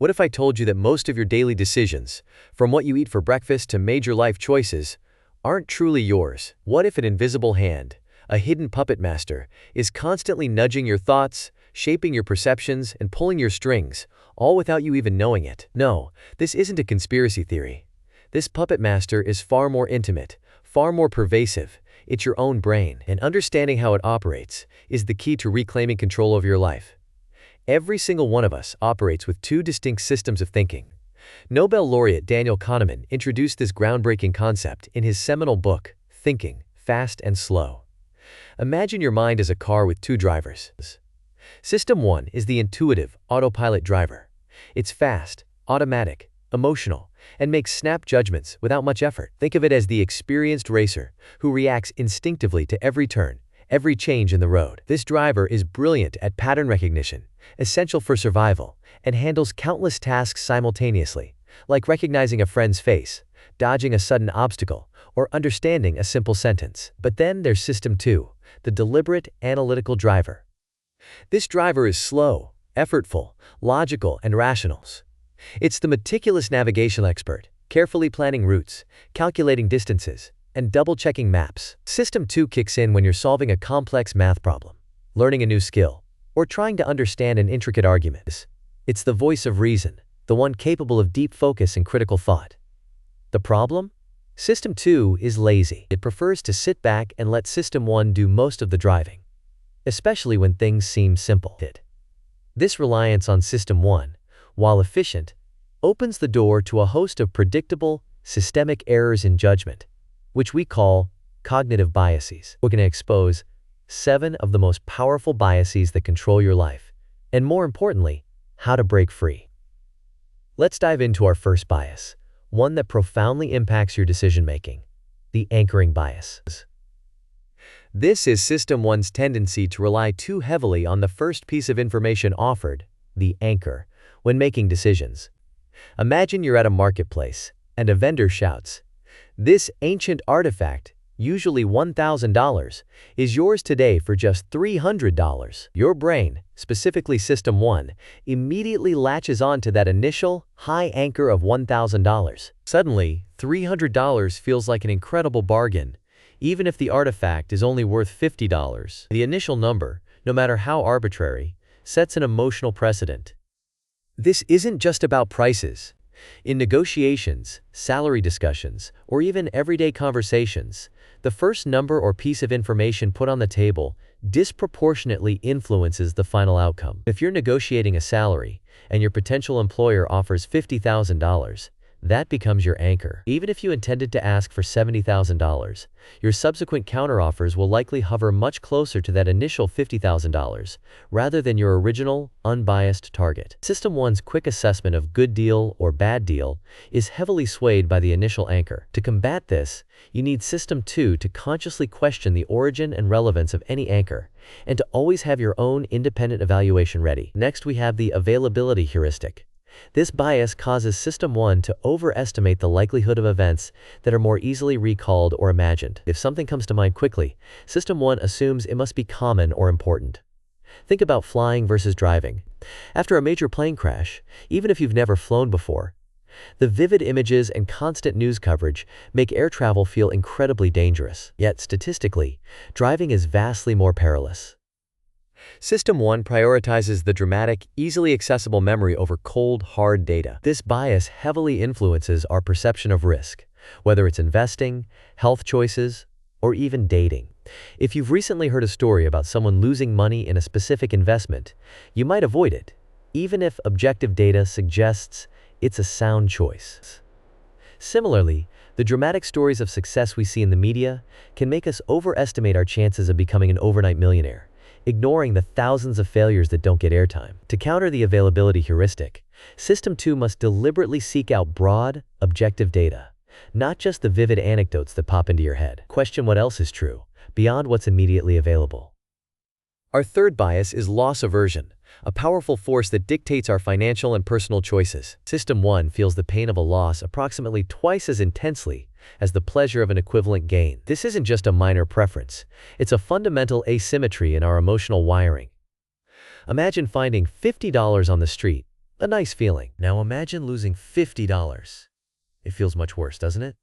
What if I told you that most of your daily decisions, from what you eat for breakfast to major life choices, aren't truly yours? What if an invisible hand, a hidden puppet master, is constantly nudging your thoughts, shaping your perceptions, and pulling your strings, all without you even knowing it? No, this isn't a conspiracy theory. This puppet master is far more intimate, far more pervasive. It's your own brain, and understanding how it operates is the key to reclaiming control of your life. Every single one of us operates with two distinct systems of thinking. Nobel laureate Daniel Kahneman introduced this groundbreaking concept in his seminal book, Thinking, Fast and Slow. Imagine your mind as a car with two drivers. System 1 is the intuitive, autopilot driver. It's fast, automatic, emotional, and makes snap judgments without much effort. Think of it as the experienced racer who reacts instinctively to every turn, every change in the road. This driver is brilliant at pattern recognition, essential for survival, and handles countless tasks simultaneously, like recognizing a friend's face, dodging a sudden obstacle, or understanding a simple sentence. But then there's System 2, the deliberate, analytical driver. This driver is slow, effortful, logical, and rational. It's the meticulous navigation expert, carefully planning routes, calculating distances, and double-checking maps. System 2 kicks in when you're solving a complex math problem, learning a new skill, or trying to understand an intricate argument. It's the voice of reason, the one capable of deep focus and critical thought. The problem? System 2 is lazy. It prefers to sit back and let System 1 do most of the driving, especially when things seem simple. This reliance on System 1, while efficient, opens the door to a host of predictable, systemic errors in judgment, which we call cognitive biases. We're going to expose 7 of the most powerful biases that control your life, and more importantly, how to break free. Let's dive into our first bias, one that profoundly impacts your decision-making: the anchoring bias. This is System 1's tendency to rely too heavily on the first piece of information offered, the anchor, when making decisions. Imagine you're at a marketplace, and a vendor shouts, "This ancient artifact, usually $1,000, is yours today for just $300. Your brain, specifically System 1, immediately latches on to that initial, high anchor of $1,000. Suddenly, $300 feels like an incredible bargain, even if the artifact is only worth $50. The initial number, no matter how arbitrary, sets an emotional precedent. This isn't just about prices. In negotiations, salary discussions, or even everyday conversations, the first number or piece of information put on the table disproportionately influences the final outcome. If you're negotiating a salary and your potential employer offers $50,000, that becomes your anchor. Even if you intended to ask for $70,000, your subsequent counteroffers will likely hover much closer to that initial $50,000 rather than your original, unbiased target. System 1's quick assessment of good deal or bad deal is heavily swayed by the initial anchor. To combat this, you need System 2 to consciously question the origin and relevance of any anchor, and to always have your own independent evaluation ready. Next, we have the availability heuristic. This bias causes System 1 to overestimate the likelihood of events that are more easily recalled or imagined. If something comes to mind quickly, System 1 assumes it must be common or important. Think about flying versus driving. After a major plane crash, even if you've never flown before, the vivid images and constant news coverage make air travel feel incredibly dangerous. Yet, statistically, driving is vastly more perilous. System 1 prioritizes the dramatic, easily accessible memory over cold, hard data. This bias heavily influences our perception of risk, whether it's investing, health choices, or even dating. If you've recently heard a story about someone losing money in a specific investment, you might avoid it, even if objective data suggests it's a sound choice. Similarly, the dramatic stories of success we see in the media can make us overestimate our chances of becoming an overnight millionaire, ignoring the thousands of failures that don't get airtime. To counter the availability heuristic, System 2 must deliberately seek out broad, objective data, not just the vivid anecdotes that pop into your head. Question what else is true, beyond what's immediately available. Our third bias is loss aversion, a powerful force that dictates our financial and personal choices. System 1 feels the pain of a loss approximately twice as intensely as the pleasure of an equivalent gain. This isn't just a minor preference, it's a fundamental asymmetry in our emotional wiring. Imagine finding $50 on the street, A nice feeling. Now imagine losing $50. It feels much worse, doesn't it?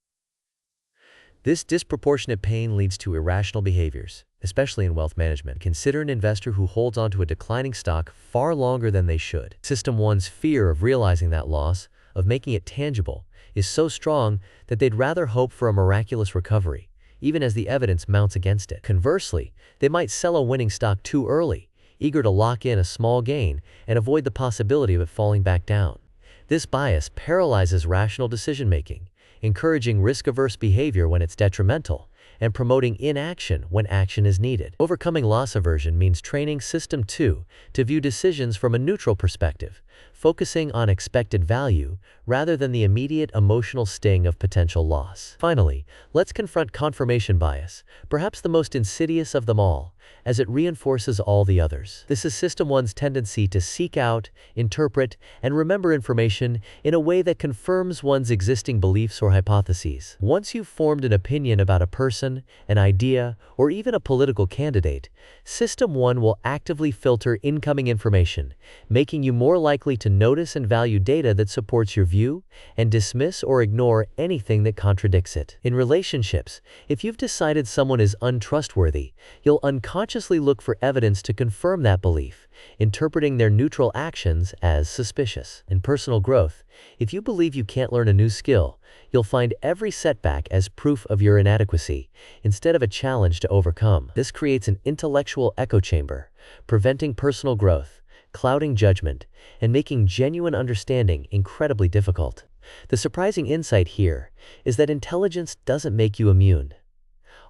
This disproportionate pain leads to irrational behaviors, especially in wealth management. Consider an investor who holds onto a declining stock far longer than they should. System 1's fear of realizing that loss, of making it tangible, is so strong that they'd rather hope for a miraculous recovery, even as the evidence mounts against it. Conversely, they might sell a winning stock too early, eager to lock in a small gain and avoid the possibility of it falling back down. This bias paralyzes rational decision-making, encouraging risk-averse behavior when it's detrimental, and promoting inaction when action is needed. Overcoming loss aversion means training System 2 to view decisions from a neutral perspective, focusing on expected value rather than the immediate emotional sting of potential loss. Finally, let's confront confirmation bias, perhaps the most insidious of them all, as it reinforces all the others. This is System 1's tendency to seek out, interpret, and remember information in a way that confirms one's existing beliefs or hypotheses. Once you've formed an opinion about a person, an idea, or even a political candidate, System 1 will actively filter incoming information, making you more likely to notice and value data that supports your view and dismiss or ignore anything that contradicts it. In relationships, if you've decided someone is untrustworthy, you'll unconsciously look for evidence to confirm that belief, interpreting their neutral actions as suspicious. In personal growth, if you believe you can't learn a new skill, you'll find every setback as proof of your inadequacy, instead of a challenge to overcome. This creates an intellectual echo chamber, preventing personal growth, clouding judgment, and making genuine understanding incredibly difficult. The surprising insight here is that intelligence doesn't make you immune.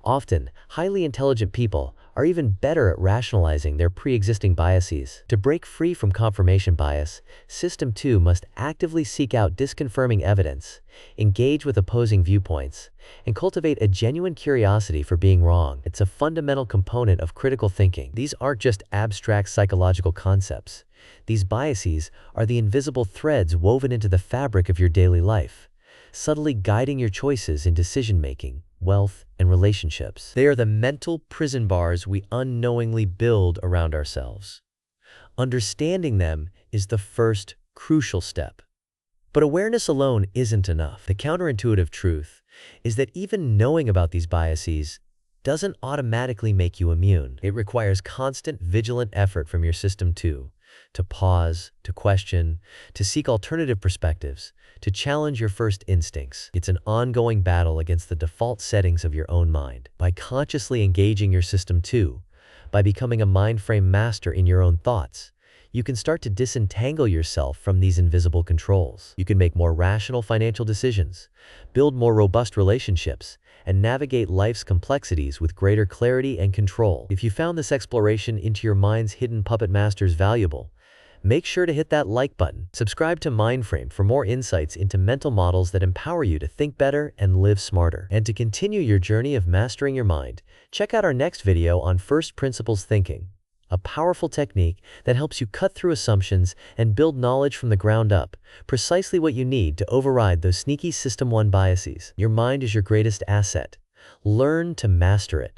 Often, highly intelligent people are even better at rationalizing their pre-existing biases. To break free from confirmation bias, System 2 must actively seek out disconfirming evidence, engage with opposing viewpoints, and cultivate a genuine curiosity for being wrong. It's a fundamental component of critical thinking. These aren't just abstract psychological concepts. These biases are the invisible threads woven into the fabric of your daily life, subtly guiding your choices in decision-making, wealth, and relationships. They are the mental prison bars we unknowingly build around ourselves. Understanding them is the first crucial step. But awareness alone isn't enough. The counterintuitive truth is that even knowing about these biases doesn't automatically make you immune. It requires constant, vigilant effort from your System 2 to pause, to question, to seek alternative perspectives, to challenge your first instincts. It's an ongoing battle against the default settings of your own mind. By consciously engaging your System 2, by becoming a mind frame master in your own thoughts, you can start to disentangle yourself from these invisible controls. You can make more rational financial decisions, build more robust relationships, and navigate life's complexities with greater clarity and control. If you found this exploration into your mind's hidden puppet masters valuable, make sure to hit that like button. Subscribe to Mindframe for more insights into mental models that empower you to think better and live smarter. And to continue your journey of mastering your mind, check out our next video on First Principles Thinking, a powerful technique that helps you cut through assumptions and build knowledge from the ground up, precisely what you need to override those sneaky System 1 biases. Your mind is your greatest asset. Learn to master it.